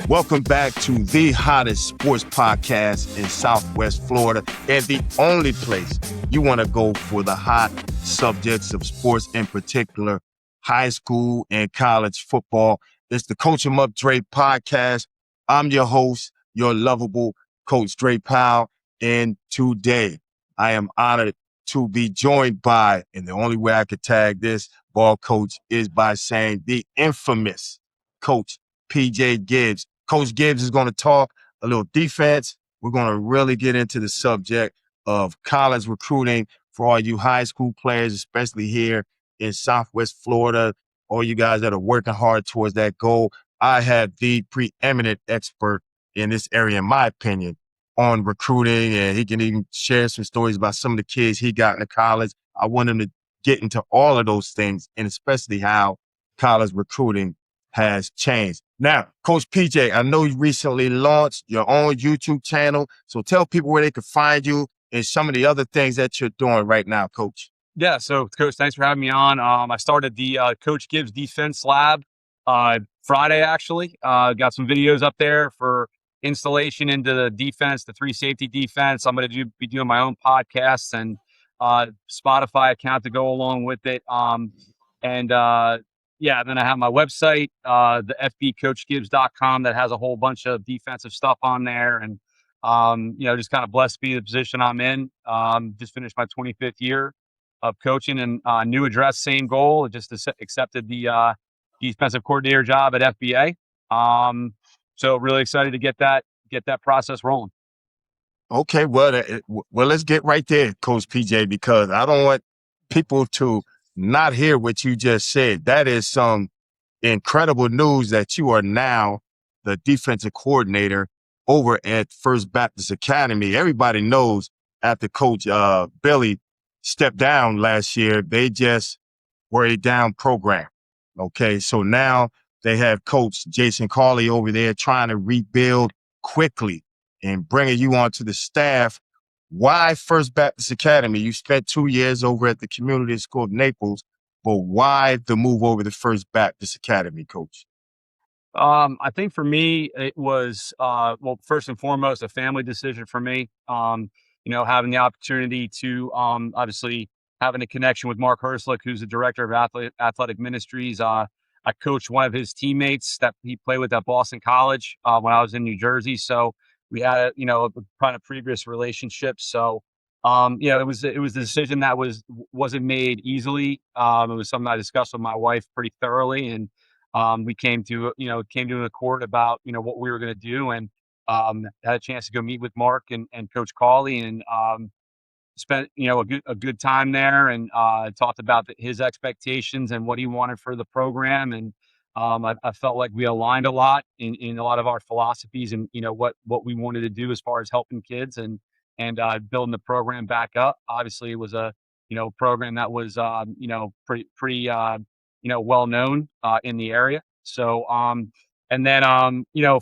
Welcome back to the hottest sports podcast in Southwest Florida and the only place you want to go for the hot subjects of sports, in particular, high school and college football. It's the Coach 'em Up Dre podcast. I'm your host, your lovable Coach Dre Powell, and today I am honored to be joined by, and the only way I could tag this ball coach is by saying the infamous Coach PJ Gibbs. Coach Gibbs is going to talk a little defense. We're going to really get into the subject of college recruiting for all you high school players, especially here in Southwest Florida, all you guys that are working hard towards that goal. I have the preeminent expert in this area, in my opinion, on recruiting, and he can even share some stories about some of the kids he got into college. I want him to get into all of those things, and especially how college recruiting has changed. Now, Coach PJ, I know you recently launched your own YouTube channel, so tell people where they can find you and some of the other things that you're doing right now, Coach. Yeah, so Coach, thanks for having me on. I started the Coach Gibbs Defense Lab Friday, actually. Got some videos up there for installation into the defense, the 3 safety defense. I'm going to be doing my own podcasts and Spotify account to go along with it. Yeah, then I have my website, the fbcoachgibbs.com, that has a whole bunch of defensive stuff on there. And, just kind of blessed to be the position I'm in. Just finished my 25th year of coaching, and new address, same goal. Just accepted the defensive coordinator job at FBA. So really excited to get that process rolling. Okay, well, let's get right there, Coach PJ, because I don't want people to not hear what you just said. That is some incredible news that you are now the defensive coordinator over at First Baptist Academy. Everybody knows after Coach Billy stepped down last year, they just were a down program. Okay, so now they have Coach Jason Carley over there trying to rebuild quickly and bringing you onto the staff. Why First Baptist Academy? You spent 2 years over at the Community School of Naples, but why the move over to First Baptist Academy, Coach? I think for me, it was, first and foremost, a family decision for me. Having the opportunity to, obviously having a connection with Mark Herslick, who's the director of athletic ministries. I coached one of his teammates that he played with at Boston College when I was in New Jersey. So we had a kind of previous relationship. So, it was a decision that wasn't made easily. It was something I discussed with my wife pretty thoroughly, and we came to an accord about what we were going to do, and had a chance to go meet with Mark and Coach Cawley, and spent a good time there, and talked about his expectations and what he wanted for the program. And I felt like we aligned a lot in a lot of our philosophies, and what we wanted to do as far as helping kids and building the program back up. Obviously, it was a program that was pretty well known in the area. So and then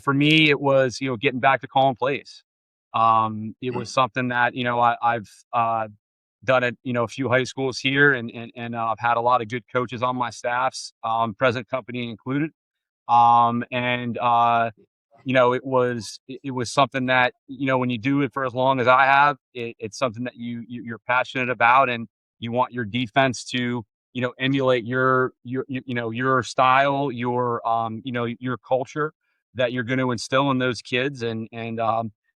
for me, it was getting back to calling plays. It was something that I've done at a few high schools here, and I've had a lot of good coaches on my staffs, present company included. It was something that when you do it for as long as I have, it's something that you're passionate about, and you want your defense to emulate your style, your culture that you're going to instill in those kids. And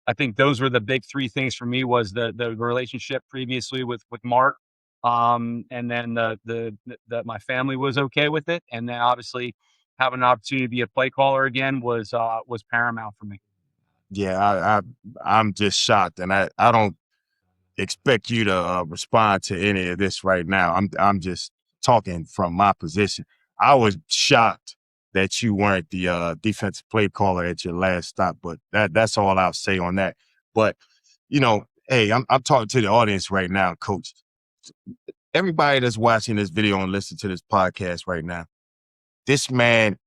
I think those were the big three things for me: was the relationship previously with Mark, and then the my family was okay with it, and then obviously having an opportunity to be a play caller again was paramount for me. Yeah, I'm just shocked, and I don't expect you to respond to any of this right now. I'm just talking from my position. I was shocked that you weren't the defensive play caller at your last stop, but that's all I'll say on that. But hey, I'm talking to the audience right now, Coach. Everybody that's watching this video and listening to this podcast right now, this man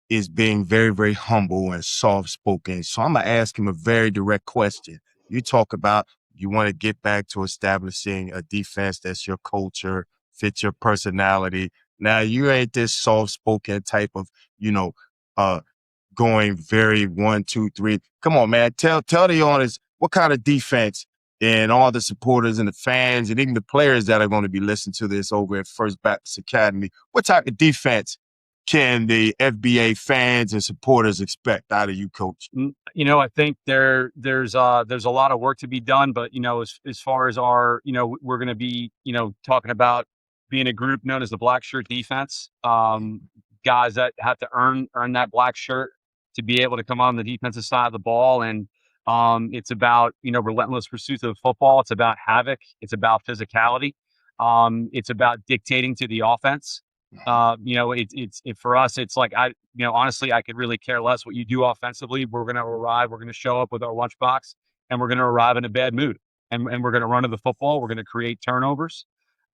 is being very, very humble and soft-spoken. So I'm going to ask him a very direct question. You talk about you want to get back to establishing a defense that's your culture, fits your personality. Now, you ain't this soft-spoken type of, going very 1-2-3. Come on, man. Tell the audience what kind of defense and all the supporters and the fans and even the players that are going to be listening to this over at First Baptist Academy. What type of defense can the FBA fans and supporters expect out of you, Coach? I think there's a lot of work to be done, but as far as our, we're going to be, talking about being a group known as the Black Shirt Defense. Guys that have to earn that black shirt to be able to come on the defensive side of the ball, and it's about relentless pursuit of football. It's about havoc. It's about physicality. It's about dictating to the offense. It's for us. It's like honestly, I could really care less what you do offensively. We're going to arrive. We're going to show up with our lunchbox, and we're going to arrive in a bad mood, and we're going to run to the football. We're going to create turnovers.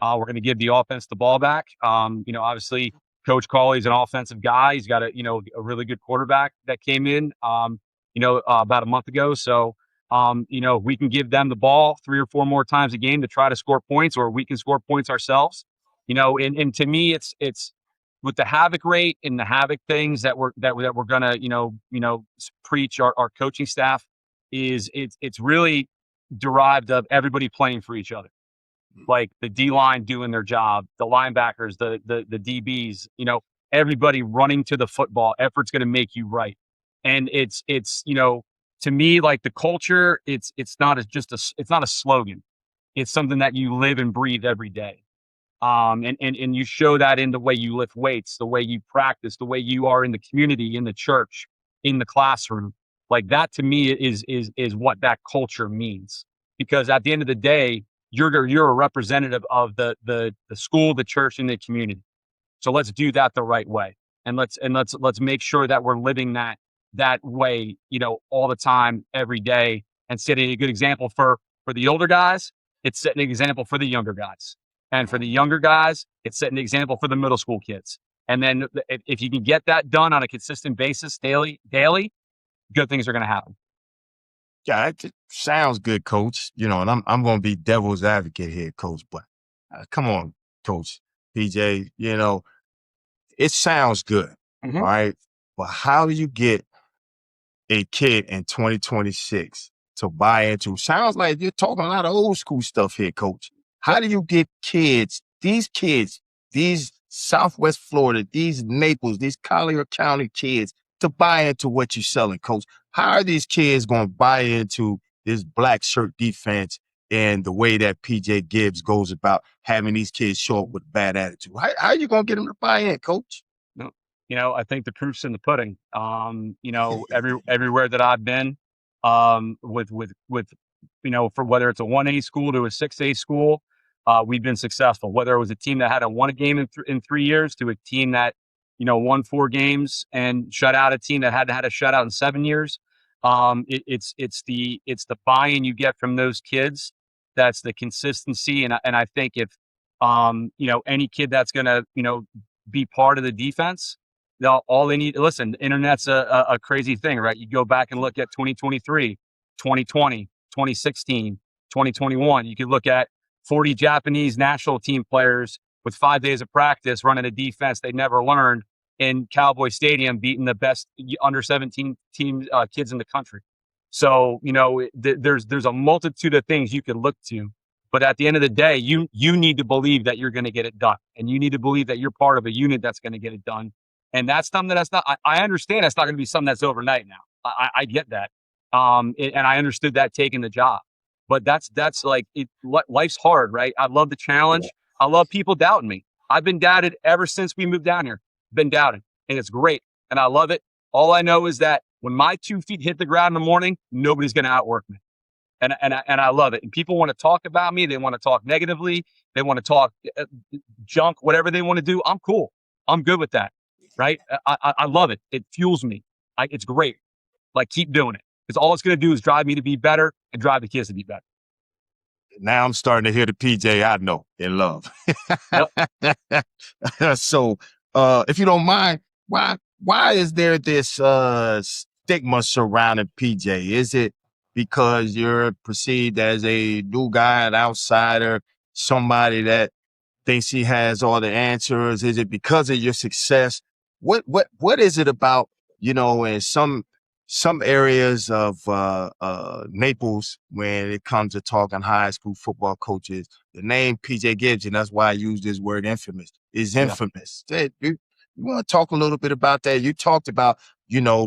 We're going to give the offense the ball back. Obviously, Coach Cawley's an offensive guy. He's got a really good quarterback that came in, about a month ago. So, we can give them the ball 3 or 4 more times a game to try to score points, or we can score points ourselves. And to me, it's with the havoc rate and the havoc things that we're gonna, preach our coaching staff it's really derived of everybody playing for each other. Like the D line doing their job, the linebackers, the DBs, everybody running to the football. Effort's going to make you right. And it's to me, like the culture, it's not it's not a slogan. It's something that you live and breathe every day. And you show that in the way you lift weights, the way you practice, the way you are in the community, in the church, in the classroom. Like that to me is what that culture means. Because at the end of the day, you're a representative of the school, the church, and the community. So let's do that the right way, and let's make sure that we're living that way, all the time, every day, and setting a good example for the older guys. It's setting an example for the younger guys, and for the younger guys, it's setting an example for the middle school kids. And then if you can get that done on a consistent basis, daily, good things are going to happen. Yeah, it sounds good, Coach. And I'm going to be devil's advocate here, Coach. But come on, Coach PJ. It sounds good, Mm-hmm. all right. But how do you get a kid in 2026 to buy into? Sounds like you're talking a lot of old school stuff here, Coach. How do you get these Southwest Florida, these Naples, these Collier County kids to buy into what you're selling, Coach? How are these kids going to buy into this black shirt defense and the way that PJ Gibbs goes about having these kids show up with a bad attitude? How are you going to get them to buy in, Coach? No, I think the proof's in the pudding. Everywhere that I've been, with for whether it's a 1A school to a 6A school, we've been successful. Whether it was a team that had won a game in 3 years to a team that won 4 games and shut out a team that had a shutout in 7 years. It's the buy-in you get from those kids. That's the consistency, and I think if any kid that's gonna be part of the defense, all they need. Listen, the internet's a crazy thing, right? You go back and look at 2023, 2020, 2016, 2021. You could look at 40 Japanese national team players with 5 days of practice running a defense they never learned in Cowboy Stadium, beating the best under 17 team kids in the country. So there's a multitude of things you can look to, but at the end of the day, you need to believe that you're going to get it done, and you need to believe that you're part of a unit that's going to get it done. And that's something that's not. I understand that's not going to be something that's overnight. Now I get that, and I understood that taking the job, but that's like it. Life's hard, right? I love the challenge. I love people doubting me. I've been doubted ever since we moved down here. Been doubted, and it's great, and I love it. All I know is that when my 2 feet hit the ground in the morning, nobody's going to outwork me, and I love it. And people want to talk about me. They want to talk negatively. They want to talk junk, whatever they want to do. I'm cool. I'm good with that, right? I love it. It fuels me. It's great. Like, keep doing it, because all it's going to do is drive me to be better and drive the kids to be better. Now I'm starting to hear the PJ I know and love. Yep. So, if you don't mind, why is there this stigma surrounding PJ? Is it because you're perceived as a new guy, an outsider, somebody that thinks he has all the answers? Is it because of your success? What is it about in some areas of Naples, when it comes to talking high school football coaches, the name PJ Gibbs, and that's why I use this word infamous, is Yeah. infamous. You want to talk a little bit about that? You talked about,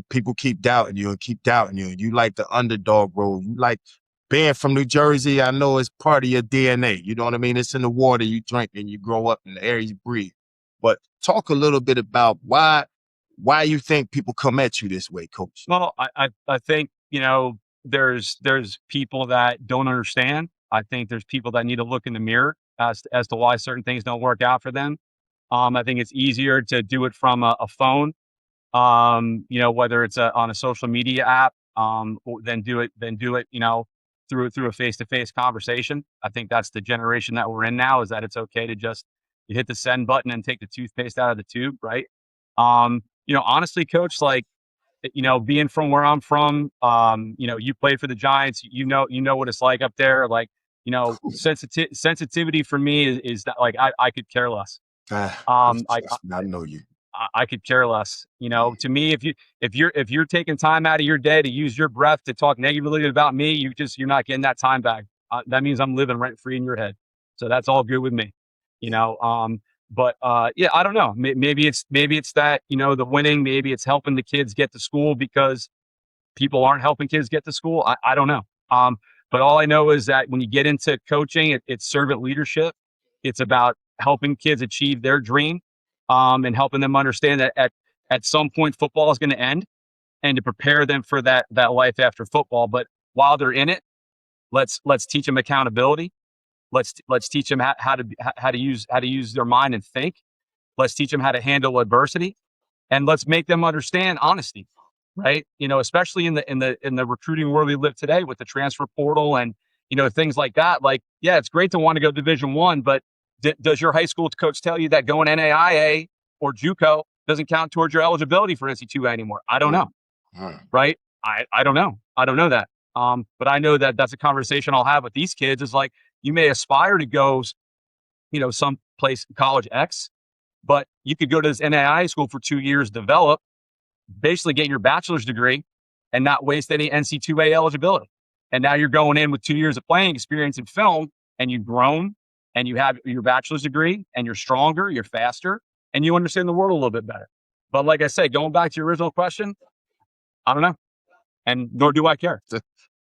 people keep doubting you and keep doubting you. You like the underdog role. You like being from New Jersey. I know it's part of your DNA. You know what I mean? It's in the water you drink and you grow up in the air you breathe. But talk a little bit about why you think people come at you this way, Coach. Well, I think, there's people that don't understand. I think there's people that need to look in the mirror as to why certain things don't work out for them. I think it's easier to do it from a phone, whether it's on a social media app, than do it, through a face-to-face conversation. I think that's the generation that we're in now, is that it's okay to just you hit the send button and take the toothpaste out of the tube, right? Honestly, coach, like, being from where I'm from, you played for the Giants, you know what it's like up there. Like, sensitivity for me is that, like, I could care less. I I know you. I could care less. To me, if you're taking time out of your day to use your breath to talk negatively about me, you're not getting that time back. That means I'm living rent free in your head. So that's all good with me. You know, but yeah, I don't know. Maybe it's that, the winning. Maybe it's helping the kids get to school because people aren't helping kids get to school. I don't know. But all I know is that when you get into coaching, it's servant leadership. It's about helping kids achieve their dream, and helping them understand that at some point football is going to end, and to prepare them for that life after football. But while they're in it, let's teach them accountability. Let's teach them how to use their mind and think. Let's teach them how to handle adversity, and let's make them understand honesty, right? Especially in the recruiting world we live today with the transfer portal and things like that. Like, yeah, it's great to want to go Division 1, but does your high school coach tell you that going NAIA or JUCO doesn't count towards your eligibility for NC2A anymore? I don't know, right? I don't know. I don't know that. But I know that that's a conversation I'll have with these kids. Is like, you may aspire to go, some place, college X, but you could go to this NAIA school for 2 years, develop, basically get your bachelor's degree, and not waste any NC2A eligibility. And now you're going in with 2 years of playing experience in film, and you've grown, and you have your bachelor's degree, and you're stronger, you're faster, and you understand the world a little bit better. But like I said, going back to your original question, I don't know, and nor do I care.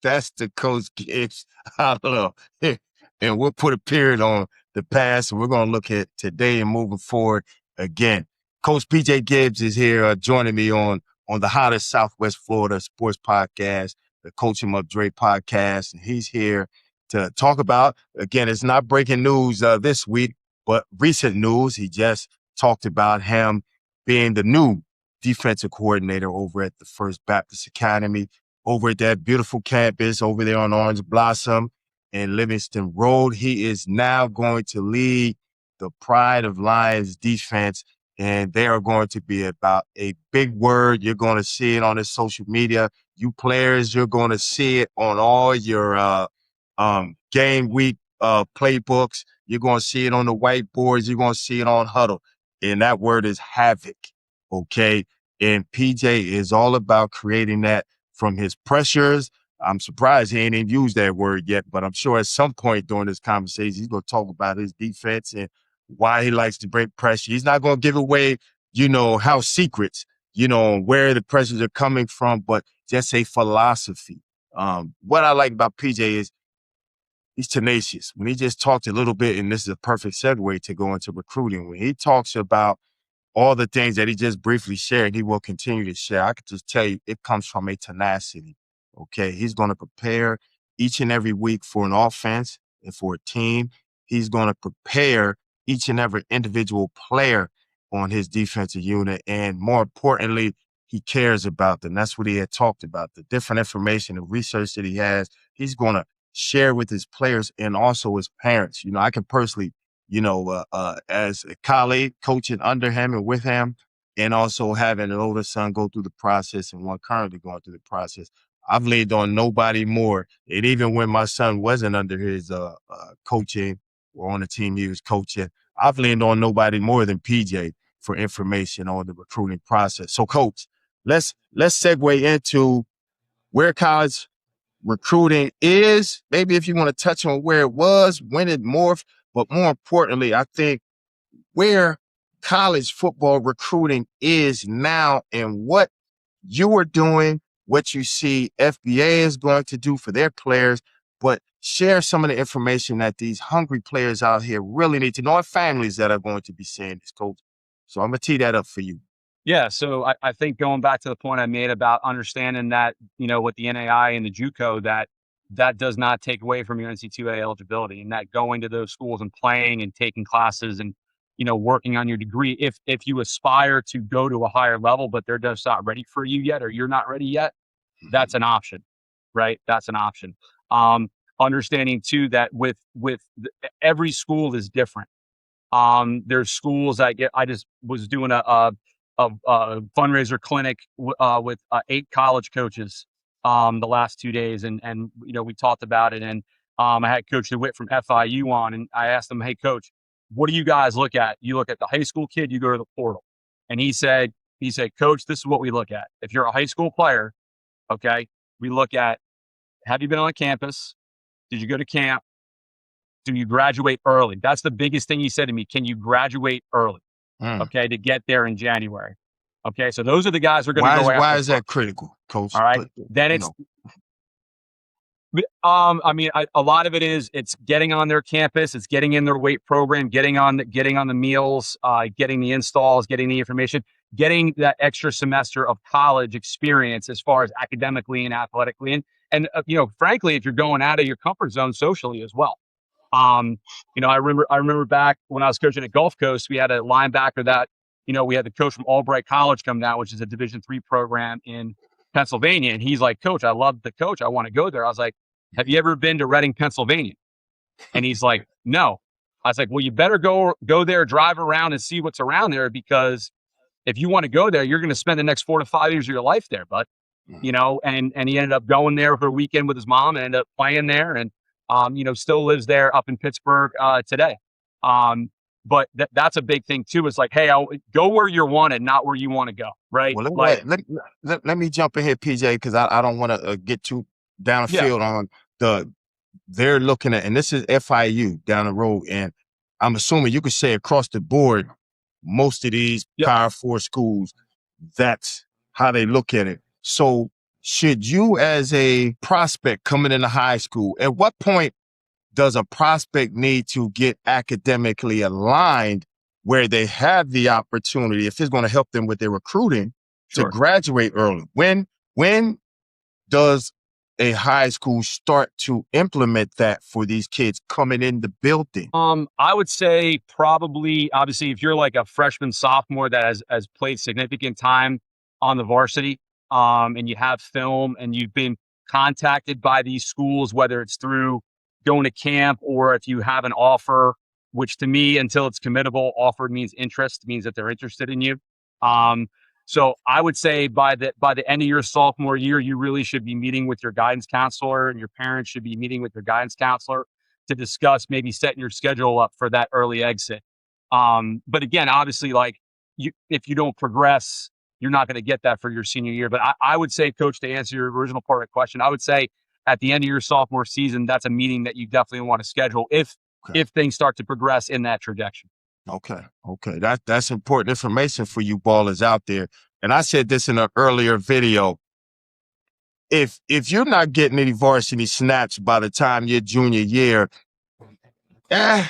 That's the Coach Gibbs. I don't know. And we'll put a period on the past. And we're going to look at today and moving forward again. Coach PJ Gibbs is here joining me on the hottest Southwest Florida sports podcast, the Coach Him Up Dre podcast. And he's here to talk about, again, it's not breaking news this week, but recent news. He just talked about him being the new defensive coordinator over at the First Baptist Academy, over at that beautiful campus over there on Orange Blossom and Livingston Road. He is now going to lead the Pride of Lions defense, and they are going to be about a big word. You're going to see it on his social media. You players, you're going to see it on all your game week playbooks. You're going to see it on the whiteboards. You're going to see it on Huddle. And that word is havoc, okay? And PJ is all about creating that from his pressures. I'm surprised he ain't even used that word yet, but I'm sure at some point during this conversation, he's going to talk about his defense and why he likes to break pressure. He's not going to give away, house secrets, where the pressures are coming from, but just a philosophy. What I like about PJ is he's tenacious. When he just talked a little bit, and this is a perfect segue to go into recruiting, when he talks about all the things that he just briefly shared, he will continue to share. I could just tell you it comes from a tenacity. Okay. He's going to prepare each and every week for an offense and for a team. He's going to prepare each and every individual player on his defensive unit. And more importantly, he cares about them. That's what he had talked about. The different information and research that he has, he's going to share with his players and also his parents. I can personally as a colleague, coaching under him and with him, and also having an older son go through the process and one currently going through the process. I've leaned on nobody more. And even when my son wasn't under his coaching or on the team he was coaching, I've leaned on nobody more than PJ for information on the recruiting process. So, Coach, let's segue into where college recruiting is. Maybe if you want to touch on where it was, when it morphed, but more importantly, I think where college football recruiting is now and what you are doing, what you see FBA is going to do for their players, but share some of the information that these hungry players out here really need to know, and families that are going to be seeing this, coach. So I'm going to tee that up for you. Yeah, so I think going back to the point I made about understanding that, with the NAI and the JUCO, that does not take away from your NC2A eligibility, and that going to those schools and playing and taking classes and, working on your degree, if you aspire to go to a higher level, but they're just not ready for you yet, or you're not ready yet, that's an option, right? That's an option. Understanding too that every school is different. There's schools I just was doing a fundraiser clinic with 8 college coaches the last 2 days, and we talked about it, and I had Coach DeWitt from FIU on, and I asked him, "Hey, Coach, what do you guys look at? You look at the high school kid, you go to the portal." And he said, "Coach, this is what we look at. If you're a high school player, okay, we look at, have you been on campus? Did you go to camp? Do you graduate early?" That's the biggest thing he said to me. "Can you graduate early?" Okay, to get there in January. Okay, so those are the guys we're going to go after. Why is that critical, Coach? All right, then it's. A lot of it is it's getting on their campus, it's getting in their weight program, getting on the meals, getting the installs, getting the information, getting that extra semester of college experience as far as academically and athletically, and frankly, if you're going out of your comfort zone socially as well. I remember back when I was coaching at Gulf Coast, we had a linebacker that, we had the coach from Albright College come down, which is a Division III program in Pennsylvania. And he's like, "Coach, I love the coach. I want to go there." I was like, "Have you ever been to Reading, Pennsylvania?" And he's like, "No." I was like, "Well, you better go there, drive around and see what's around there, because if you want to go there, you're going to spend the next 4 to 5 years of your life there, bud." And he ended up going there for a weekend with his mom and ended up playing there, and still lives there up in Pittsburgh today. But that's a big thing too. Is like, hey, go where you're wanted, not where you want to go, right? Well, Like, let me jump in here, PJ, because I don't want to get too down the field on they're looking at, and this is FIU down the road, and I'm assuming you could say across the board, most of these Power 4 schools, that's how they look at it. So should you, as a prospect coming into high school, at what point does a prospect need to get academically aligned where they have the opportunity, if it's going to help them with their recruiting, to graduate early? When does a high school start to implement that for these kids coming in the building? I would say probably, obviously, if you're like a freshman, sophomore that has played significant time on the varsity, and you have film and you've been contacted by these schools, whether it's through going to camp or if you have an offer, which to me, until it's committable, offered means interest, means that they're interested in you. So I would say by the end of your sophomore year, you really should be meeting with your guidance counselor, and your parents should be meeting with your guidance counselor to discuss maybe setting your schedule up for that early exit. But again, obviously, like if you don't progress, you're not going to get that for your senior year. But I would say, Coach, to answer your original part of the question, I would say at the end of your sophomore season, that's a meeting that you definitely want to schedule if things start to progress in that trajectory. Okay. That's important information for you ballers out there. And I said this in an earlier video. If you're not getting any varsity snaps by the time your junior year, the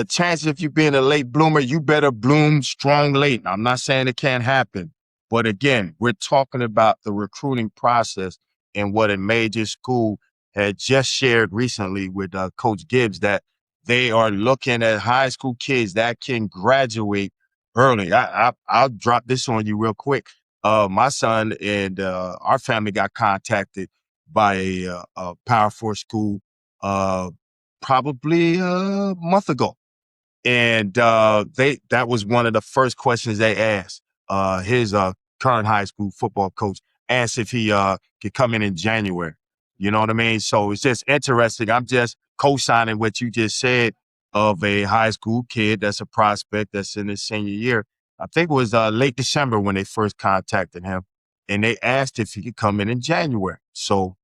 chances of you being a late bloomer, you better bloom strong late. Now, I'm not saying it can't happen, but again, we're talking about the recruiting process and what a major school had just shared recently with Coach Gibbs, that they are looking at high school kids that can graduate early. I'll drop this on you real quick. My son and our family got contacted by a Power 4 school probably a month ago. And that was one of the first questions they asked. His current high school football coach asked if he could come in January. You know what I mean? So it's just interesting. I'm just co-signing what you just said of a high school kid that's a prospect that's in his senior year. I think it was late December when they first contacted him, and they asked if he could come in January. So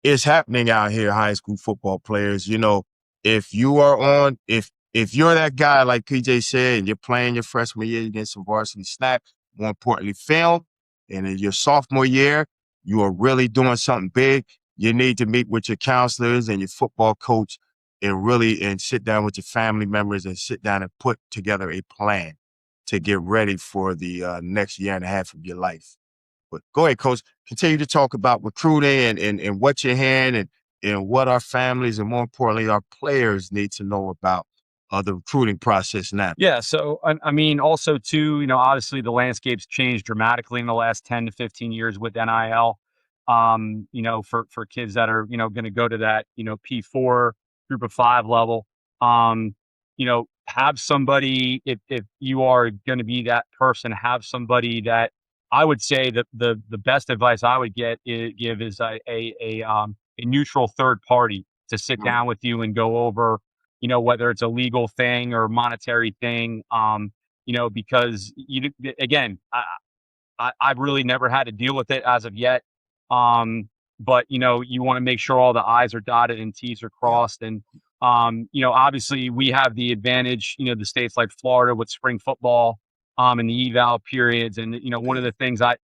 it's happening out here, high school football players. You know, if you are on, if you're that guy like PJ said, and you're playing your freshman year, you get some varsity snaps. More importantly, film, and in your sophomore year, you are really doing something big. You need to meet with your counselors and your football coach, and sit down with your family members and sit down and put together a plan to get ready for the next year and a half of your life. But go ahead, Coach. Continue to talk about recruiting and what you're hearing and what our families and, more importantly, our players need to know about the recruiting process now. Yeah. So, I mean, also too, obviously the landscape's changed dramatically in the last 10 to 15 years with NIL. For kids that are, going to go to that, P4 group of 5 level, have somebody, if you are going to be that person, have somebody that I would say that the best advice I would give is a neutral third party to sit down with you and go over, whether it's a legal thing or monetary thing, because again, I've really never had to deal with it as of yet. But you want to make sure all the I's are dotted and T's are crossed. And, obviously we have the advantage, the states like Florida with spring football, and the eval periods. And, one of the things I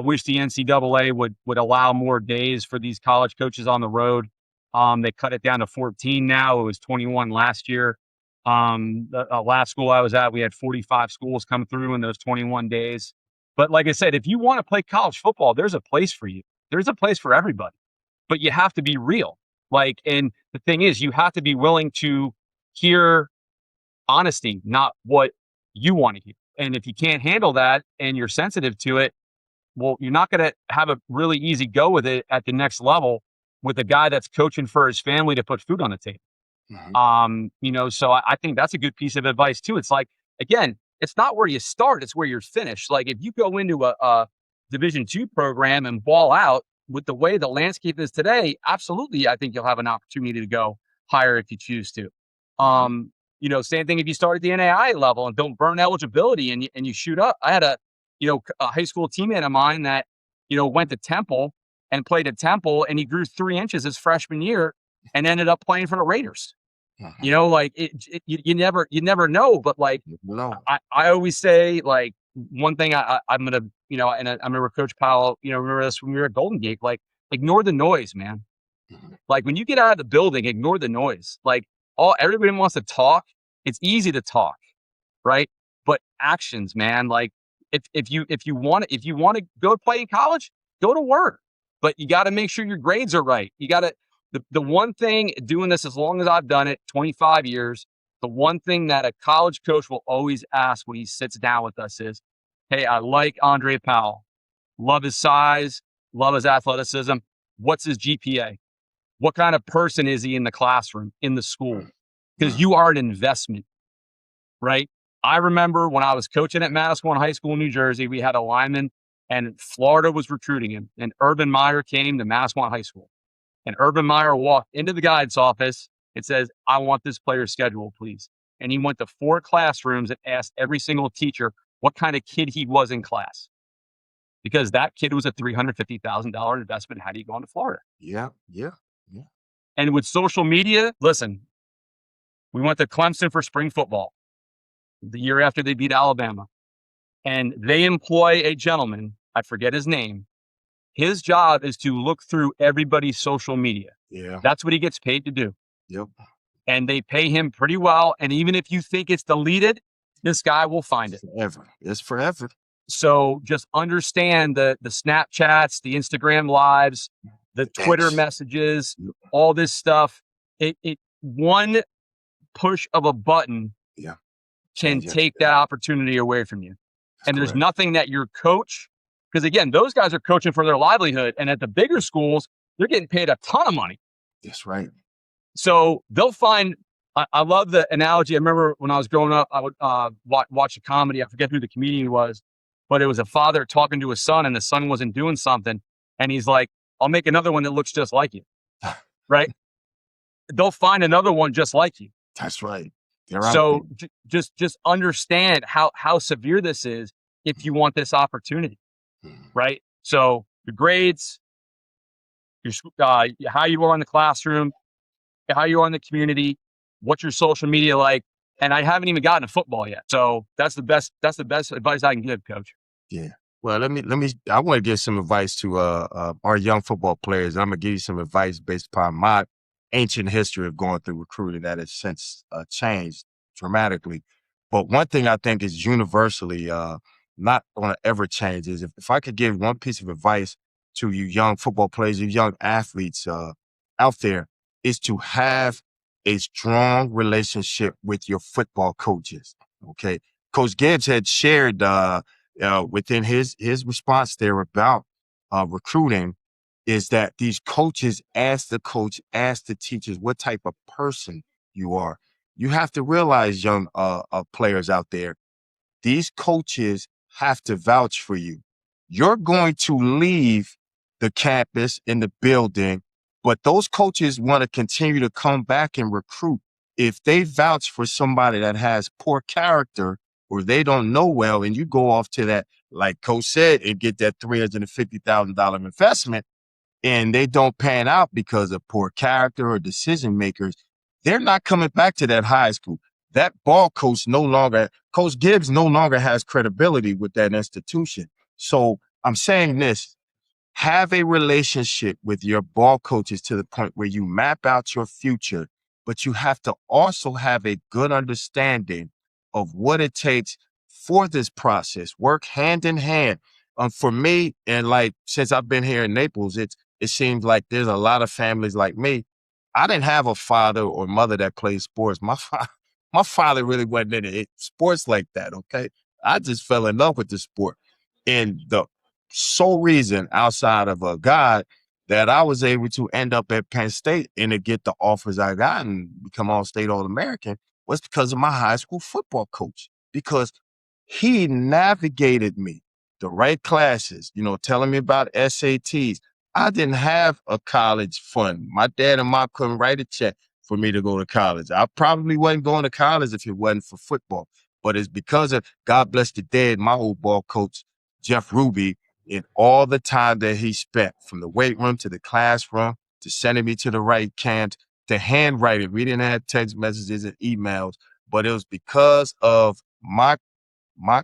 wish the NCAA would allow more days for these college coaches on the road. They cut it down to 14 now. It was 21 last year. The last school I was at, we had 45 schools come through in those 21 days. But like I said, if you want to play college football, there's a place for you. There's a place for everybody. But you have to be real. And the thing is, you have to be willing to hear honesty, not what you want to hear. And if you can't handle that and you're sensitive to it, well, you're not going to have a really easy go with it at the next level with a guy that's coaching for his family to put food on the table. So I think that's a good piece of advice too. It's like, again, it's not where you start, it's where you're finished. Like if you go into a Division II program and ball out with the way the landscape is today, absolutely, I think you'll have an opportunity to go higher if you choose to. Same thing if you start at the NAI level and don't burn eligibility and you shoot up. I had a high school teammate of mine that, went to Temple and played at Temple, and he grew 3 inches his freshman year and ended up playing for the Raiders. You never know, but I always say, like, one thing I'm going to, and I remember Coach Powell, remember this when we were at Golden Gate, like, ignore the noise, man. Like when you get out of the building, ignore the noise. Like everybody wants to talk. It's easy to talk, right? But actions, man, like if you want to go play in college, go to work, but you got to make sure your grades are right. You got to, the one thing, doing this as long as I've done it, 25 years, the one thing that a college coach will always ask when he sits down with us is, hey, I like Andre Powell. Love his size, love his athleticism. What's his GPA? What kind of person is he in the classroom, in the school? Because you are an investment, right? I remember when I was coaching at Manasquan High School in New Jersey, we had a lineman and Florida was recruiting him. And Urban Meyer came to Manasquan High School. And Urban Meyer walked into the guidance office and says, I want this player's schedule, please. And he went to 4 classrooms and asked every single teacher what kind of kid he was in class. Because that kid was a $350,000 investment had he gone to Florida. Yeah. And with social media, listen, we went to Clemson for spring football the year after they beat Alabama. And they employ a gentleman, I forget his name. His job is to look through everybody's social media. Yeah. That's what he gets paid to do. Yep. And they pay him pretty well. And even if you think it's deleted, this guy will find it. Forever. It's forever. So just understand the Snapchats, the Instagram lives, the Twitter messages, all this stuff. It one push of a button can take that opportunity away from you. And there's nothing that your coach, because again, those guys are coaching for their livelihood. And at the bigger schools, they're getting paid a ton of money. That's right. So they'll find, I love the analogy. I remember when I was growing up, I would watch a comedy. I forget who the comedian was, but it was a father talking to his son and the son wasn't doing something. And he's like, I'll make another one that looks just like you. Right? They'll find another one just like you. That's right. They're out there. So just understand how severe this is if you want this opportunity, Mhm. right? So your grades, how you are in the classroom, how you are in the community, what's your social media like, and I haven't even gotten to football yet. So that's the best advice I can give, coach. Yeah. Well, I want to give some advice to our young football players. I'm gonna give you some advice based upon my ancient history of going through recruiting that has since changed dramatically. But one thing I think is universally not going to ever change is if I could give one piece of advice to you young football players, you young athletes out there, is to have a strong relationship with your football coaches. Okay. Coach Gibbs had shared within his response there about recruiting is that these coaches ask the teachers what type of person you are. You have to realize, young players out there, these coaches have to vouch for you. You're going to leave the campus in the building, but those coaches want to continue to come back and recruit. If they vouch for somebody that has poor character or they don't know well, and you go off to that, like Coach said, and get that $350,000 investment, and they don't pan out because of poor character or decision makers, they're not coming back to that high school. That ball coach Coach Gibbs no longer has credibility with that institution. So I'm saying this, have a relationship with your ball coaches to the point where you map out your future, but you have to also have a good understanding of what it takes for this process. Work hand in hand. For me, and like since I've been here in Naples, it seems like there's a lot of families like me. I didn't have a father or mother that played sports. My father really wasn't into sports like that. Okay, I just fell in love with the sport, and the sole reason outside of God that I was able to end up at Penn State and to get the offers I got and become all-state All-American was because of my high school football coach, because he navigated me the right classes, telling me about SATs. I didn't have a college fund. My dad and mom couldn't write a check for me to go to college. I probably wasn't going to college if it wasn't for football. But it's because of, God bless the dead, my old ball coach, Jeff Ruby, in all the time that he spent from the weight room to the classroom to sending me to the right camp to handwriting. We didn't have text messages and emails, but it was because of my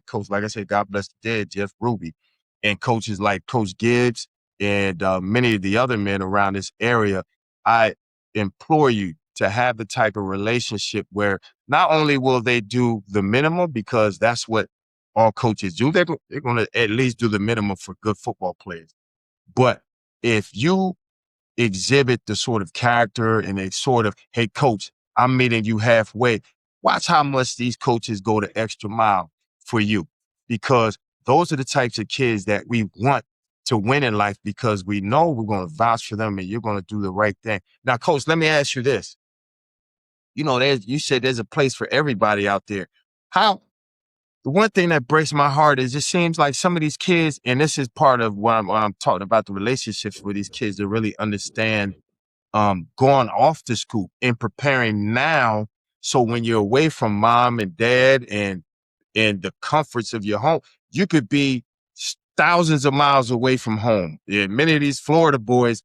coach, like I said, God bless the dead, Jeff Ruby, and coaches like Coach Gibbs and many of the other men around this area. I implore you to have the type of relationship where not only will they do the minimum, because that's what all coaches do, they're going to at least do the minimum for good football players. But if you exhibit the sort of character and a sort of, hey, coach, I'm meeting you halfway. Watch how much these coaches go the extra mile for you, because those are the types of kids that we want to win in life, because we know we're going to vouch for them and you're going to do the right thing. Now, coach, let me ask you this. You said there's a place for everybody out there. How The one thing that breaks my heart is it seems like some of these kids, and this is part of what I'm talking about, the relationships with these kids to really understand going off to school and preparing now. So when you're away from mom and dad and the comforts of your home, you could be thousands of miles away from home. Yeah, many of these Florida boys,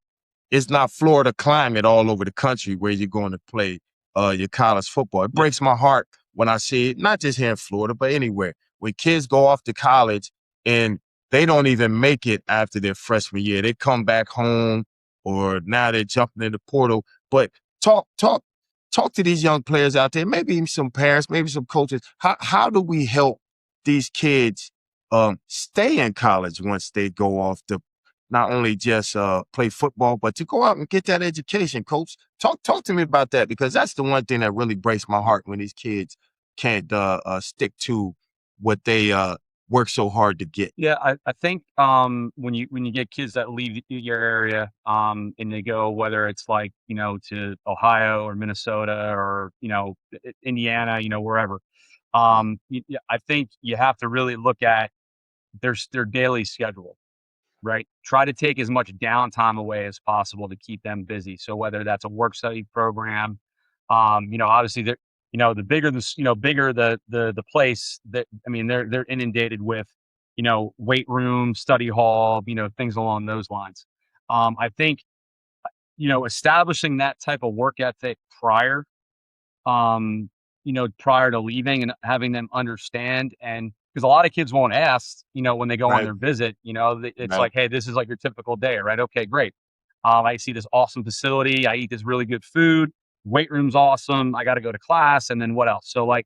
it's not Florida climate all over the country where you're going to play your college football. It breaks my heart when I see it, not just here in Florida, but anywhere. When kids go off to college and they don't even make it after their freshman year, they come back home or now they're jumping in the portal. But talk to these young players out there, maybe some parents, maybe some coaches. How do we help these kids stay in college once they go off to not only just play football, but to go out and get that education, coach? Talk to me about that, because that's the one thing that really breaks my heart when these kids can't stick to what they work so hard to get. Yeah, I think when you get kids that leave your area and they go, whether it's like, to Ohio or Minnesota or, Indiana, wherever. I think you have to really look at their daily schedule, right? Try to take as much downtime away as possible to keep them busy. So whether that's a work study program, obviously the bigger the place that, I mean, they're inundated with, weight room, study hall, things along those lines. I think, establishing that type of work ethic um, prior to leaving and having them understand. And because a lot of kids won't ask, when they go on Right. their visit, it's Right. like, hey, this is like your typical day, right? Okay, great. I see this awesome facility. I eat this really good food. Weight room's awesome. I got to go to class. And then what else? So, like,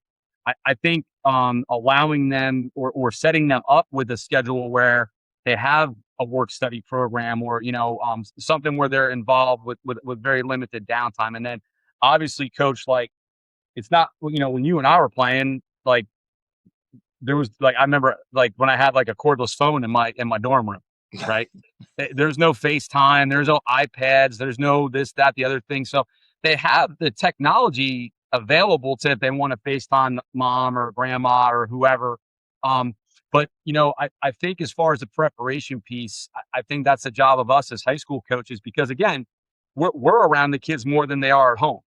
I think allowing them or setting them up with a schedule where they have a work study program, or, something where they're involved with very limited downtime. And then obviously, coach, like, it's not, when you and I were playing, like, there was, like, I remember, like, when I had, like, a cordless phone in my dorm room, right? There's no FaceTime, there's no iPads, there's no this, that, the other thing. So they have the technology available to, if they want to FaceTime mom or grandma or whoever. Um, but I think as far as the preparation piece, I think that's the job of us as high school coaches, because again, we're around the kids more than they are at home.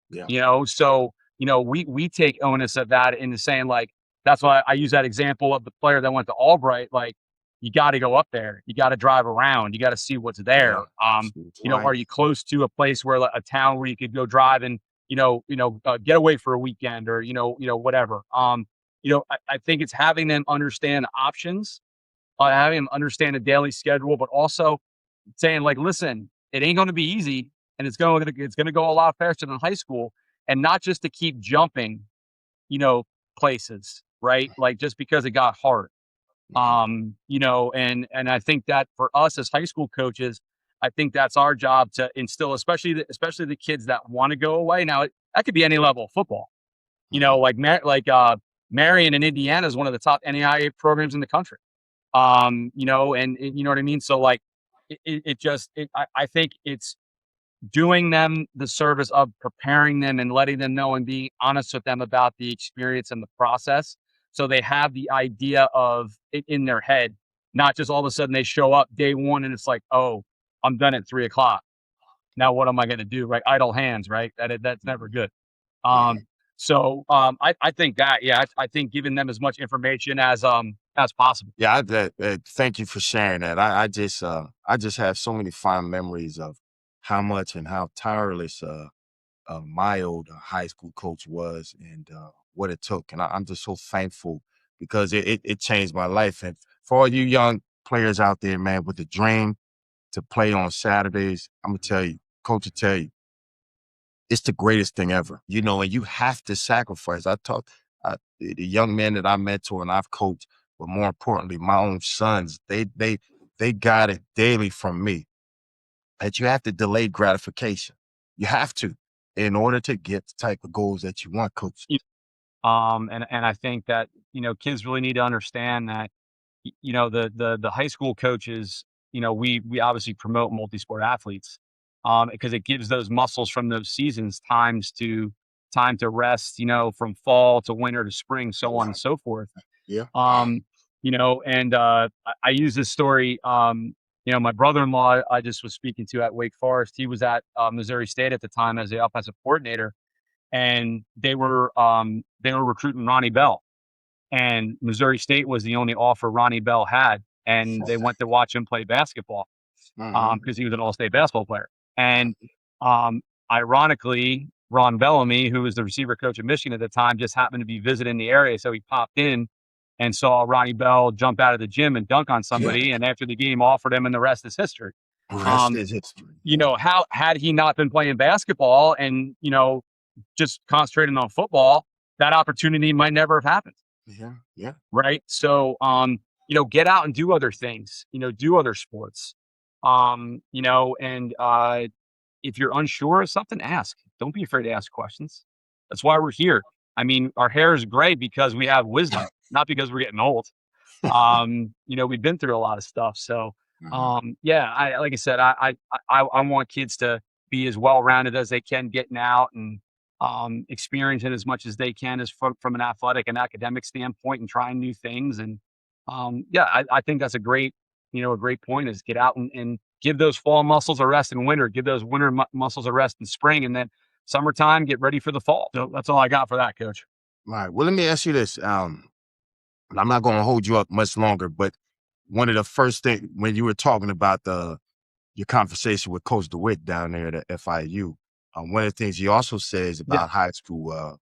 Yeah. So, we take onus of that into saying, like, that's why I use that example of the player that went to Albright. Like, you got to go up there, you got to drive around, you got to see what's there. Yeah. That's right. Are you close to a place where, like, a town where you could go drive and, get away for a weekend, or, whatever. I think it's having them understand options, having them understand a daily schedule, but also saying, like, listen, it ain't going to be easy, and it's going to go a lot faster than high school, and not just to keep jumping, you know, places, right? Like, just because it got hard. Mhm. And I think that for us as high school coaches, I think that's our job to instill, especially the kids that want to go away. Now, that could be any level of football. Mhm. Marion in Indiana is one of the top NAIA programs in the country. And you know what I mean? So, like, I think it's doing them the service of preparing them and letting them know and being honest with them about the experience and the process. So they have the idea of it in their head, not just all of a sudden they show up day one and it's like, oh, I'm done at 3 o'clock. Now what am I going to do? Right. Idle hands. Right. That's never Mhm. good. Yeah. I think that, yeah, I think giving them as much information as possible. Yeah, thank you for sharing that. I just have so many fond memories of how much and how tireless my old high school coach was, and what it took. And I'm just so thankful because it changed my life. And for all you young players out there, man, with the dream to play on Saturdays, I'm gonna tell you, coach will tell you, it's the greatest thing ever. And you have to sacrifice. The young men that I mentor and I've coached, but more importantly, my own sons, they got it daily from me that you have to delay gratification. You have to in order to get the type of goals that you want, coach. And I think that, kids really need to understand that, the high school coaches, we obviously promote multi-sport athletes, because it gives those muscles from those seasons time to rest, from fall to winter to spring, so on Yeah. and so forth. Yeah. And I use this story. My brother-in-law I just was speaking to at Wake Forest. He was at Missouri State at the time as the offensive coordinator, and they were recruiting Ronnie Bell, and Missouri State was the only offer Ronnie Bell had, and they went to watch him play basketball, Mhm. because he was an all-state basketball player. And um, ironically, Ron Bellamy, who was the receiver coach at Michigan at the time, just happened to be visiting the area, so he popped in and saw Ronnie Bell jump out of the gym and dunk on Yeah. somebody, and after the game, offered him, and the rest is history. Rest Um, is history. Yeah. how had he not been playing basketball and just concentrating on football, that opportunity might never have happened. Yeah. Yeah. Right. So, get out and do other things, do other sports. And if you're unsure of something, ask. Don't be afraid to ask questions. That's why we're here. I mean, our hair is gray because we have wisdom, not because we're getting old. We've been through a lot of stuff. So, Mhm. yeah, like I said, I want kids to be as well rounded as they can, getting out and experiencing as much as they can as from an athletic and academic standpoint, and trying new things. And yeah, I think that's a great point, is get out and give those fall muscles a rest in winter, give those winter muscles a rest in spring, and then summertime, get ready for the fall. So that's all I got for that, Coach. All right. Well, let me ask you this. I'm not going to hold you up much longer, but one of the first things when you were talking about your conversation with Coach DeWitt down there at FIU, one of the things he also says Yeah. about high school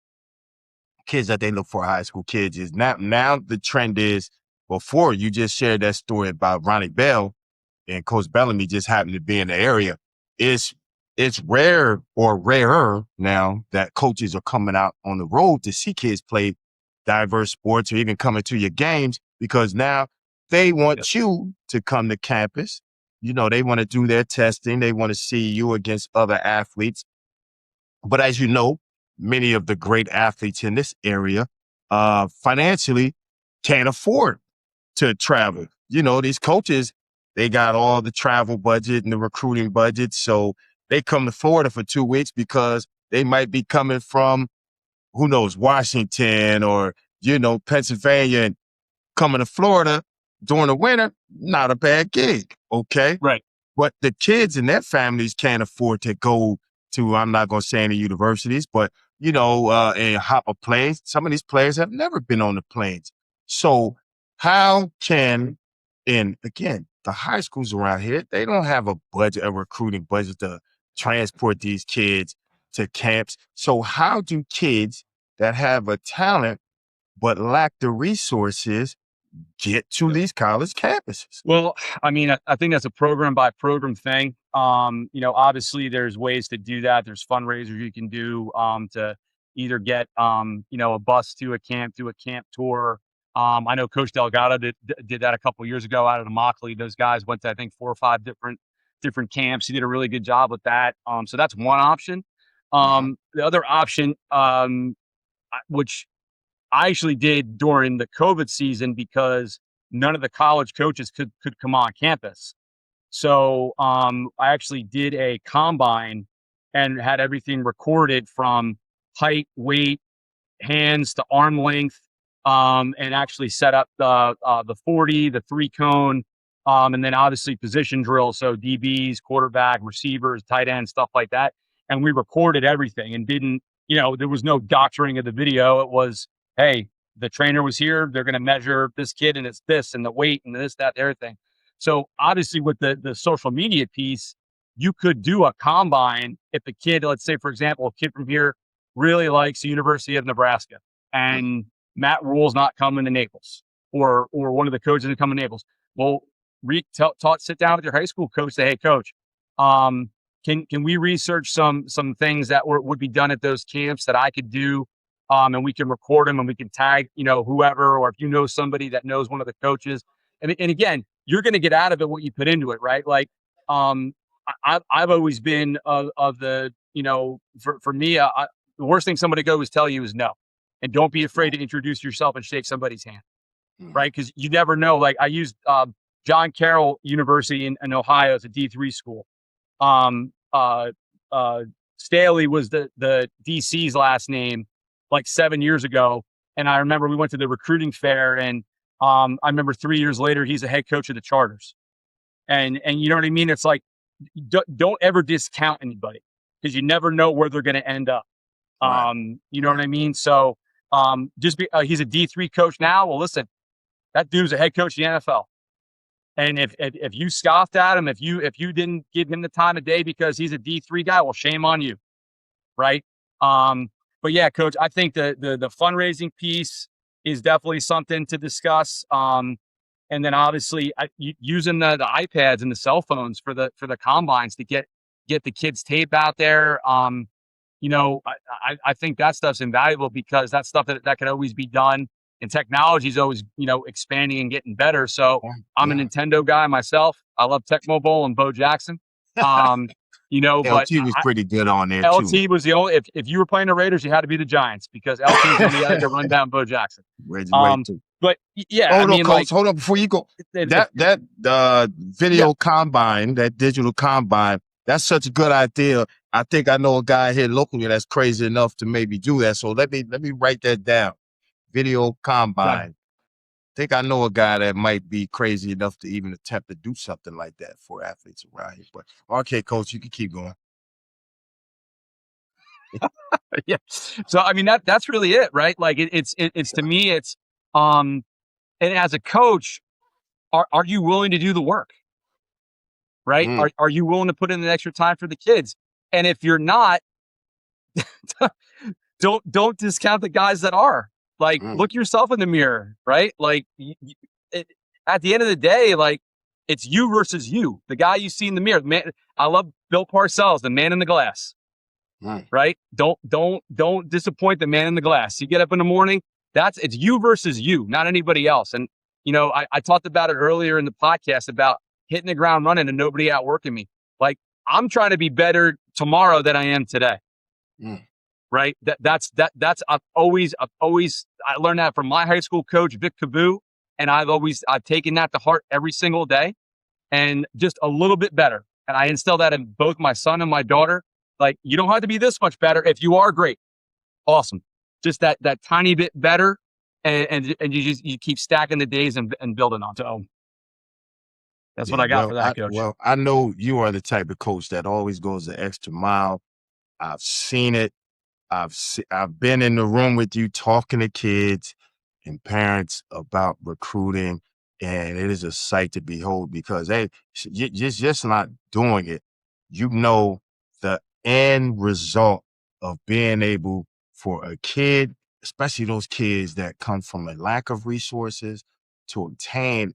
kids that they look for high school kids is now the trend is, before you just shared that story about Ronnie Bell and Coach Bellamy just happened to be in the area. It's rare or rarer now that coaches are coming out on the road to see kids play diverse sports or even coming to your games, because now they want you to come to campus. You know, they want to do their testing. They want to see you against other athletes. But as you know, many of the great athletes in this area financially can't afford to travel. You know, these coaches, they got all the travel budget and the recruiting budget. So they come to Florida for 2 weeks because they might be coming from, who knows, Washington or, Pennsylvania, and coming to Florida during the winter, not a bad gig. Okay. Right. But the kids and their families can't afford to go to, I'm not going to say any universities, but, and hop a plane. Some of these players have never been on the planes. So how can, and again, the high schools around here, they don't have a budget, a recruiting budget to transport these kids to camps. So how do kids that have a talent but lack the resources get to these college campuses? Well, I mean, I think that's a program by program thing. Obviously there's ways to do that. There's fundraisers you can do to either get, a bus to a camp, do a camp tour. I know Coach Delgado did that a couple of years ago out of the Immokalee. Those guys went to, I think, 4 or 5 different camps. He did a really good job with that. So that's one option. The other option, which I actually did during the COVID season, because none of the college coaches could come on campus. So I actually did a combine and had everything recorded from height, weight, hands to arm length, and actually set up the 40, the 3-cone, and then obviously position drills. So DBs, quarterback, receivers, tight end, stuff like that. And we recorded everything and didn't, there was no doctoring of the video. It was, hey, the trainer was here. They're going to measure this kid and it's this and the weight and this, that, everything. So obviously with the social media piece, you could do a combine if a kid, let's say, for example, a kid from here really likes the University of Nebraska and Matt Rule's not coming to Naples, or one of the coaches is coming to Naples. Well, sit down with your high school coach, say, hey, coach, can we research some things that would be done at those camps that I could do, and we can record them and we can tag, whoever, or if you know somebody that knows one of the coaches. And again, you're going to get out of it what you put into it, right? Like, I've always been of the, for me, the worst thing somebody could always tell you is no. And don't be afraid to introduce yourself and shake somebody's hand, right? Because you never know. Like, I used John Carroll University in Ohio as a D3 school. Staley was the DC's last name, like 7 years ago. And I remember we went to the recruiting fair, and I remember 3 years later, he's a head coach of the Chargers. And you know what I mean? It's like, don't ever discount anybody, because you never know where they're going to end up. Right. You know what I mean? So he's a D3 coach now. Well, listen, that dude's a head coach in the NFL. And if you scoffed at him, if you didn't give him the time of day because he's a D3 guy, well, shame on you, right? But yeah, coach, I think the fundraising piece is definitely something to discuss. And then obviously using the iPads and the cell phones for the combines to get the kids' tape out there. I think that stuff's invaluable, because that's stuff that can always be done, and technology is always, expanding and getting better. So I'm a Nintendo guy myself. I love Tecmo Bowl and Bo Jackson. But LT was pretty good on there LT too. was the only, if you were playing the Raiders, you had to be the Giants, because LT was the only guy to run down Bo Jackson. But yeah, hold on, Coach, hold on before you go. That video combine, that digital combine, that's such a good idea. I think I know a guy here locally that's crazy enough to maybe do that. So let me write that down. Video combine. I think I know a guy that might be crazy enough to even attempt to do something like that for athletes around here. But okay, Coach, you can keep going. Yeah. So I mean that's really it, right? Like it's to me um and as a coach, are you willing to do the work? Right? Mm, Are you willing to put in the extra time for the kids? And if you're not, don't discount the guys that are. Like, mm, look yourself in the mirror, right? Like, it, at the end of the day, like it's you versus you. The guy you see in the mirror. Man, I love Bill Parcells, the man in the glass. mm. Right? Don't disappoint the man in the glass. You get up in the morning. It's you versus you, not anybody else. And I talked about it earlier in the podcast about hitting the ground running and nobody outworking me. Like I'm trying to be better tomorrow than I am today. Mm. Right. That's I've always I learned that from my high school coach, Vic Caboo. And I've taken that to heart every single day and just a little bit better. And I instill that in both my son and my daughter. Like, you don't have to be this much better. If you are great, awesome. Just that tiny bit better. And you keep stacking the days and building on. So that's what Yeah, I got for that, coach. I know you are the type of coach that always goes the extra mile. I've seen it. I've been in the room with you talking to kids and parents about recruiting, and it is a sight to behold because hey, you just not doing it. You know the end result of being able for a kid, especially those kids that come from a lack of resources, to obtain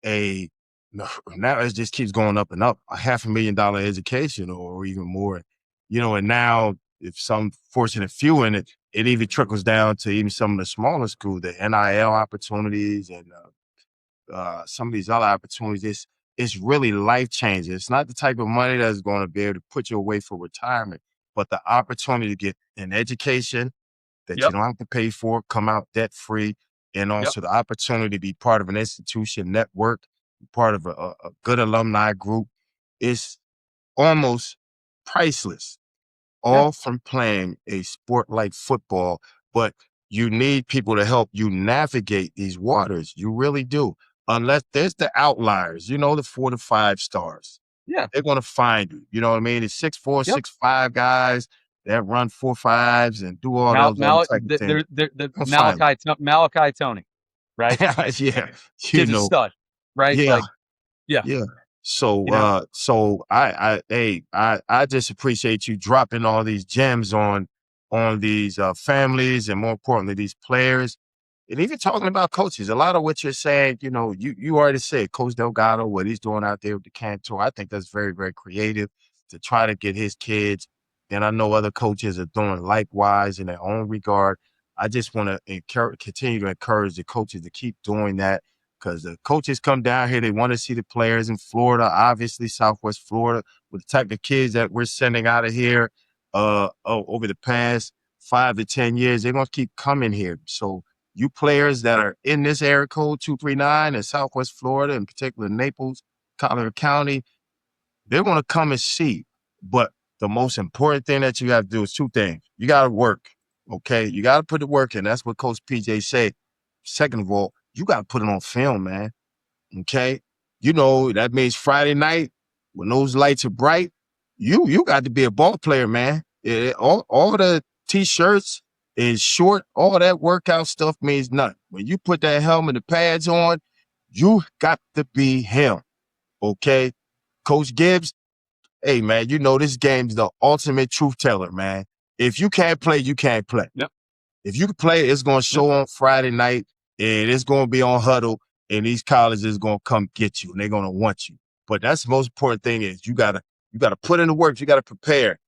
a no, now it just keeps going up and up, a $500,000 education or even more, and now if some fortunate few in it, it even trickles down to even some of the smaller schools, the NIL opportunities and some of these other opportunities. It's really life changing. It's not the type of money that's going to be able to put you away for retirement, but the opportunity to get an education that you Yep. don't have to pay for, come out debt free, and Yep. also the opportunity to be part of an institution network, part of a good alumni group is almost priceless, Yeah. all from playing a sport like football. But you need people to help you navigate these waters. You really do. Unless there's the outliers, the 4 to 5 stars. Yeah. They're going to find you. You know what I mean? It's 6'4", Yep. 6'5" guys that run 4.5s and do all Mal, those other Mal, type of things. the They'll find Malachi Tony, right? you. Yeah, you Kid's a know. stud, right? Yeah, Like, yeah, yeah. So, you know, I just appreciate you dropping all these gems on these families and more importantly these players, and even talking about coaches. A lot of what you're saying, you already said Coach Delgado, what he's doing out there with the Cantor. I think that's very, very creative to try to get his kids. And I know other coaches are doing likewise in their own regard. I just want to continue to encourage the coaches to keep doing that because the coaches come down here. They want to see the players in Florida, obviously Southwest Florida, with the type of kids that we're sending out of here over the past 5 to 10 years. They're going to keep coming here. So you players that are in this area code 239 in Southwest Florida, in particular Naples, Collier County, they're going to come and see. But the most important thing that you have to do is two things. You got to work, okay? You got to put the work in. That's what Coach PJ said. Second of all, you got to put it on film, man, okay? That means Friday night when those lights are bright, you got to be a ball player, man. All the T-shirts is short. All that workout stuff means nothing. When you put that helmet and pads on, you got to be him, okay? Coach Gibbs, hey, man, this game's the ultimate truth teller, man. If you can't play, you can't play. yep, If you can play, it's going to yep, show on Friday night, and it's going to be on huddle, and these colleges going to come get you, and they're going to want you. But that's the most important thing is you gotta put in the work. You gotta prepare.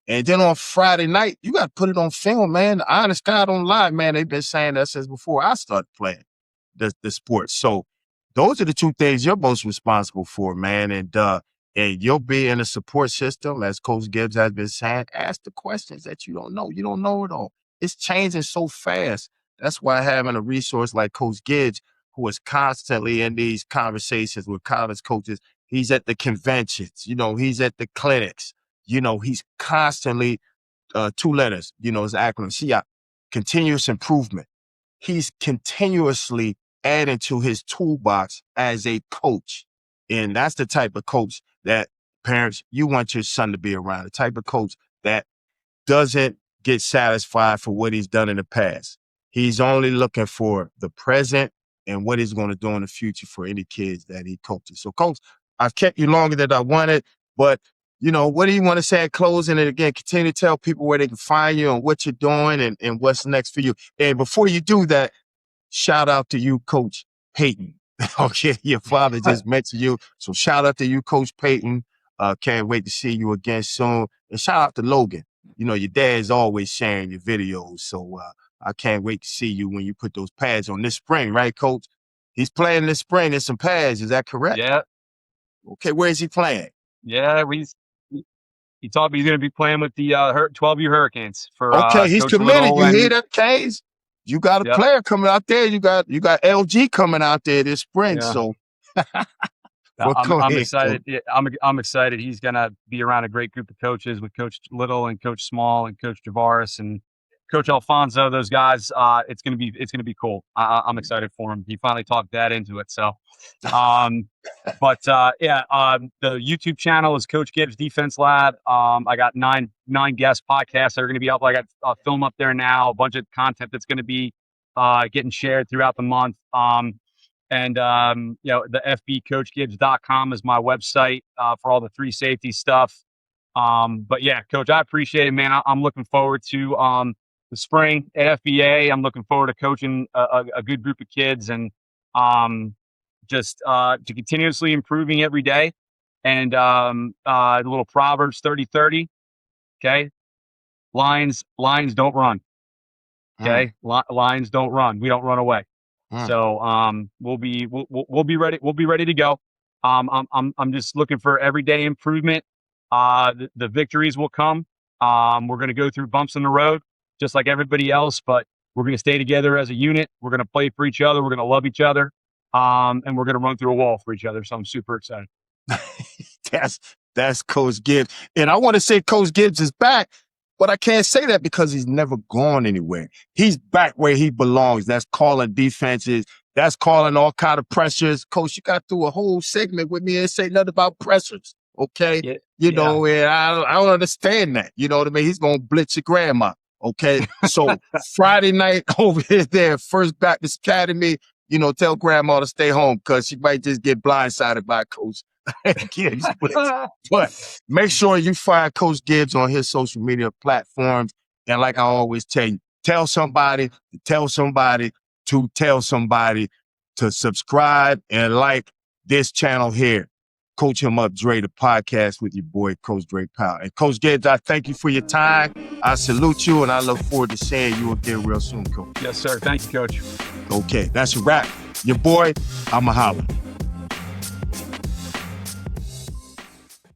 And then on Friday night, you gotta put it on film, man. The honest God don't lie, man. They've been saying that since before I started playing the sport. So those are the two things you're most responsible for, man. And you'll be in a support system, as Coach Gibbs has been saying. Ask the questions that you don't know. You don't know it all. It's changing so fast. That's why having a resource like Coach Gibbs, who is constantly in these conversations with college coaches, he's at the conventions, he's at the clinics, he's constantly 2 letters, his acronym, CI, continuous improvement. He's continuously adding to his toolbox as a coach. And that's the type of coach that parents, you want your son to be around, the type of coach that doesn't get satisfied for what he's done in the past. He's only looking for the present and what he's going to do in the future for any kids that he coaches. So, Coach, I've kept you longer than I wanted, but what do you want to say at closing? And again, continue to tell people where they can find you and what you're doing and what's next for you. And before you do that, shout out to you, Coach Peyton. Okay, your father just mentioned you. So shout out to you, Coach Peyton. Can't wait to see you again soon. And shout out to Logan. Your dad's always sharing your videos. So I can't wait to see you when you put those pads on this spring, right, Coach? He's playing this spring in some pads. Is that correct? Yeah. Okay, where is he playing? Yeah, he told me he's going to be playing with the 12U Hurricanes for okay, he's Coach committed. Little. You hear that, Canes? You got a player coming out there. You got LG coming out there this spring. Yeah. So I'm excited. Yeah, I'm excited. He's going to be around a great group of coaches with Coach Little and Coach Small and Coach Javaris and Coach Alfonso. Those guys. It's going to be cool. I'm excited for him. He finally talked that into it. So, but the YouTube channel is Coach Gibbs Defense Lab. I got nine guest podcasts that are going to be up. I got a film up there now, a bunch of content that's going to be getting shared throughout the month. The fbcoachgibbs.com is my website for all the 3 safety stuff. But yeah, Coach, I appreciate it, man. I'm looking forward to the spring at FBA. I'm looking forward to coaching a good group of kids and just to continuously improving every day. And the little Proverbs 30-30. Okay, lions don't run. Okay, lions don't run. We don't run away. So we'll be ready. We'll be ready to go. I'm just looking for everyday improvement. The victories will come. We're going to go through bumps in the road, just like everybody else, but we're going to stay together as a unit. We're going to play for each other. We're going to love each other. And we're going to run through a wall for each other. So I'm super excited. That's Coach Gibbs. And I want to say Coach Gibbs is back, but I can't say that because he's never gone anywhere. He's back where he belongs. That's calling defenses. That's calling all kind of pressures. Coach, you got through a whole segment with me and say nothing about pressures. Okay. Yeah, and I don't understand that. You know what I mean? He's going to blitz your grandma. Okay. So Friday night over there, First Baptist Academy, tell grandma to stay home because she might just get blindsided by Coach Gibbs. But make sure you find Coach Gibbs on his social media platforms. And like I always tell you, tell somebody to tell somebody to tell somebody to subscribe and like this channel here. Coach Him Up Dre, the podcast with your boy, Coach Dre Powell. And Coach Gibbs, I thank you for your time. I salute you, and I look forward to seeing you again real soon, Coach. Yes, sir. Thank you, Coach. Okay, that's a wrap. Your boy, I'ma holla.